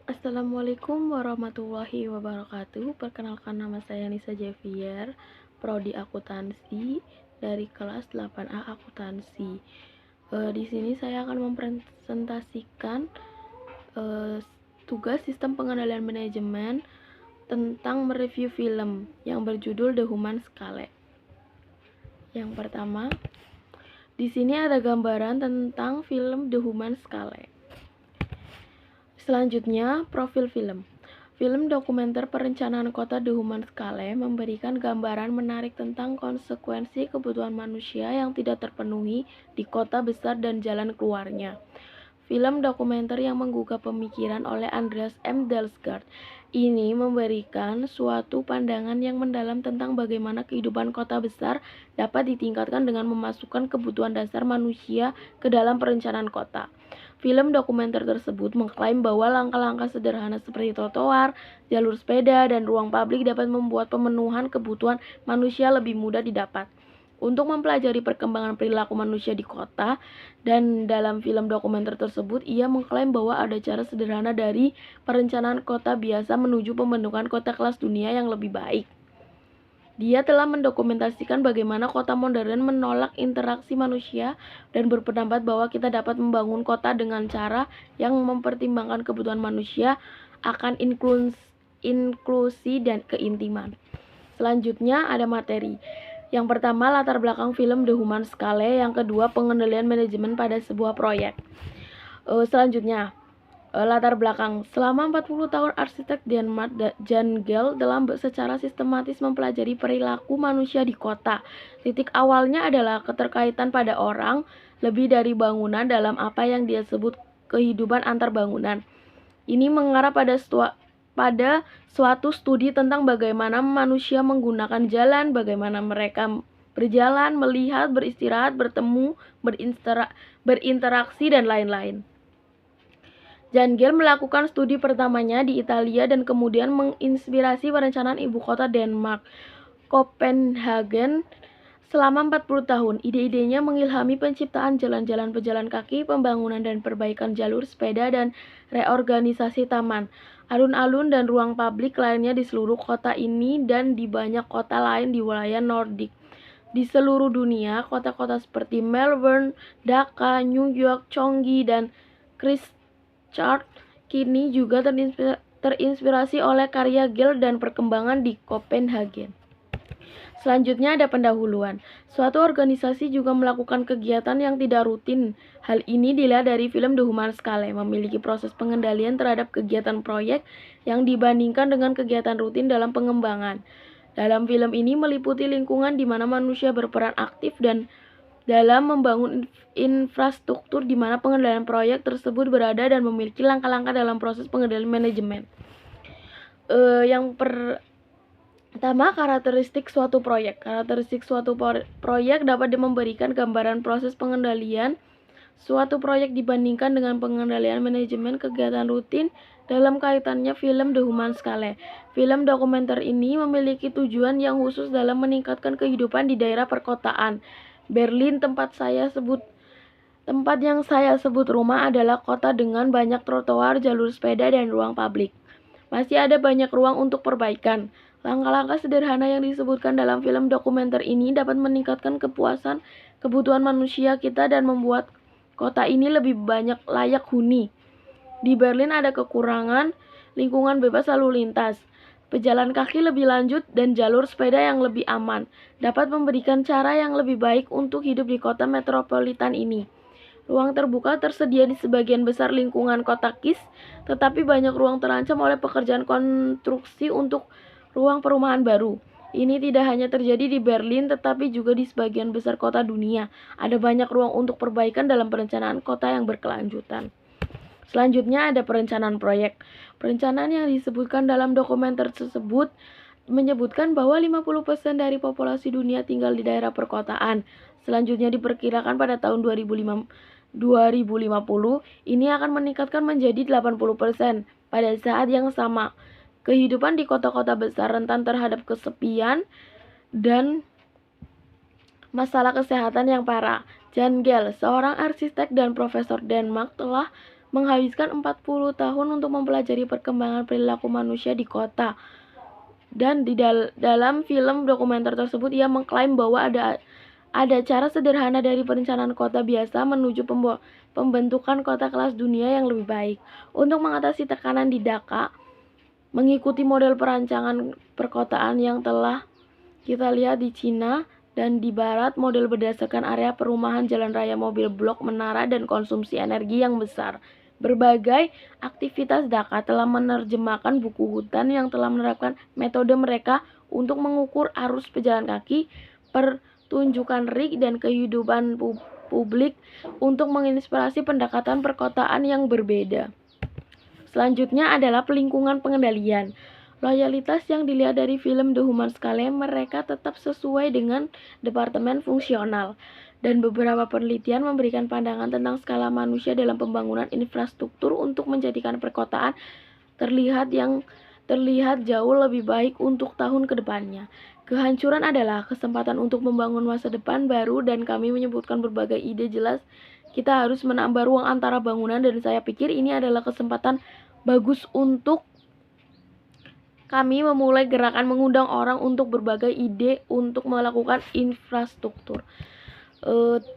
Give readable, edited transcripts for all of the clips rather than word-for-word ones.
Assalamualaikum warahmatullahi wabarakatuh. Perkenalkan, nama saya Nisa Javier, Prodi Akuntansi dari kelas 8A Akuntansi. Di sini saya akan mempresentasikan eh, tugas sistem pengendalian manajemen tentang mereview film yang berjudul The Human Scale. Yang pertama, di sini ada gambaran tentang film The Human Scale. Selanjutnya, profil film. Film dokumenter perencanaan kota The Human Scale memberikan gambaran menarik tentang konsekuensi kebutuhan manusia yang tidak terpenuhi di kota besar dan jalan keluarnya. Film dokumenter yang menggugah pemikiran oleh Andreas M. Dalsgaard ini memberikan suatu pandangan yang mendalam tentang bagaimana kehidupan kota besar dapat ditingkatkan dengan memasukkan kebutuhan dasar manusia ke dalam perencanaan kota. Film dokumenter tersebut mengklaim bahwa langkah-langkah sederhana seperti trotoar, jalur sepeda, dan ruang publik dapat membuat pemenuhan kebutuhan manusia lebih mudah didapat. Untuk mempelajari perkembangan perilaku manusia di kota, dan dalam film dokumenter tersebut ia mengklaim bahwa ada cara sederhana dari perencanaan kota biasa menuju pembentukan kota kelas dunia yang lebih baik. Dia telah mendokumentasikan bagaimana kota modern menolak interaksi manusia dan berpendapat bahwa kita dapat membangun kota dengan cara yang mempertimbangkan kebutuhan manusia akan inklusi dan keintiman. Selanjutnya ada materi. Yang pertama, latar belakang film The Human Scale. Yang kedua, pengendalian manajemen pada sebuah proyek. Selanjutnya, latar belakang. Selama 40 tahun, arsitek Denmark Jan Gehl telah secara sistematis mempelajari perilaku manusia di kota. Titik awalnya adalah keterkaitan pada orang lebih dari bangunan dalam apa yang dia sebut kehidupan antar bangunan. Ini mengarah pada suatu studi tentang bagaimana manusia menggunakan jalan, bagaimana mereka berjalan, melihat, beristirahat, bertemu, berinteraksi, dan lain-lain. Jan Gehl melakukan studi pertamanya di Italia dan kemudian menginspirasi perencanaan ibu kota Denmark, Copenhagen, selama 40 tahun. Ide-idenya mengilhami penciptaan jalan-jalan pejalan kaki, pembangunan dan perbaikan jalur sepeda, dan reorganisasi taman, alun-alun, dan ruang publik lainnya di seluruh kota ini dan di banyak kota lain di wilayah Nordik. Di seluruh dunia, kota-kota seperti Melbourne, Dhaka, New York, Chongqing, dan Christchurch kini juga terinspirasi oleh karya Gehl dan perkembangan di Copenhagen. Selanjutnya ada pendahuluan. Suatu organisasi juga melakukan kegiatan yang tidak rutin. Hal ini dilihat dari film The Human Scale, memiliki proses pengendalian terhadap kegiatan proyek yang dibandingkan dengan kegiatan rutin dalam pengembangan. Dalam film ini meliputi lingkungan di mana manusia berperan aktif dan dalam membangun infrastruktur di mana pengendalian proyek tersebut berada dan memiliki langkah-langkah dalam proses pengendalian manajemen. Yang pertama, karakteristik suatu proyek. Karakteristik suatu proyek dapat memberikan gambaran proses pengendalian suatu proyek dibandingkan dengan pengendalian manajemen kegiatan rutin dalam kaitannya film The Human Scale. Film dokumenter ini memiliki tujuan yang khusus dalam meningkatkan kehidupan di daerah perkotaan. Berlin, tempat yang saya sebut rumah, adalah kota dengan banyak trotoar, jalur sepeda, dan ruang publik. Masih ada banyak ruang untuk perbaikan. Langkah-langkah sederhana yang disebutkan dalam film dokumenter ini dapat meningkatkan kepuasan kebutuhan manusia kita dan membuat kota ini lebih banyak layak huni. Di Berlin ada kekurangan lingkungan bebas lalu lintas, pejalan kaki lebih lanjut, dan jalur sepeda yang lebih aman. Dapat memberikan cara yang lebih baik untuk hidup di kota metropolitan ini. Ruang terbuka tersedia di sebagian besar lingkungan kota Kiss, tetapi banyak ruang terancam oleh pekerjaan konstruksi untuk ruang perumahan baru. Ini tidak hanya terjadi di Berlin, tetapi juga di sebagian besar kota dunia. Ada banyak ruang untuk perbaikan dalam perencanaan kota yang berkelanjutan. Selanjutnya ada perencanaan proyek. Perencanaan yang disebutkan dalam dokumenter tersebut menyebutkan bahwa 50% dari populasi dunia tinggal di daerah perkotaan. Selanjutnya diperkirakan pada tahun 2050 ini akan meningkatkan menjadi 80%. Pada saat yang sama, kehidupan di kota-kota besar rentan terhadap kesepian dan masalah kesehatan yang parah. Jan Gehl, seorang arsitek dan profesor Denmark, telah menghabiskan 40 tahun untuk mempelajari perkembangan perilaku manusia di kota. Dan di dalam film dokumenter tersebut ia mengklaim bahwa ada cara sederhana dari perencanaan kota biasa menuju pembentukan kota kelas dunia yang lebih baik. Untuk mengatasi tekanan di Dhaka, mengikuti model perancangan perkotaan yang telah kita lihat di Cina dan di Barat, model berdasarkan area perumahan, jalan raya, mobil blok, menara, dan konsumsi energi yang besar. Berbagai aktivitas Dhaka telah menerjemahkan buku hutan yang telah menerapkan metode mereka untuk mengukur arus pejalan kaki, pertunjukan rig, dan kehidupan publik untuk menginspirasi pendekatan perkotaan yang berbeda. Selanjutnya adalah lingkungan pengendalian. Loyalitas yang dilihat dari film The Human Scale, mereka tetap sesuai dengan departemen fungsional. Dan beberapa penelitian memberikan pandangan tentang skala manusia dalam pembangunan infrastruktur untuk menjadikan perkotaan terlihat jauh lebih baik untuk tahun ke depannya. Kehancuran adalah kesempatan untuk membangun masa depan baru dan kami menyebutkan berbagai ide jelas. Kita harus menambah ruang antara bangunan dan saya pikir ini adalah kesempatan bagus untuk kami memulai gerakan mengundang orang untuk berbagai ide untuk melakukan infrastruktur.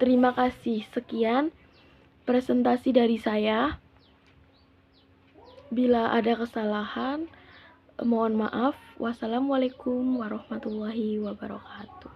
Terima kasih. Sekian presentasi dari saya. Bila ada kesalahan, mohon maaf. Wassalamualaikum warahmatullahi wabarakatuh.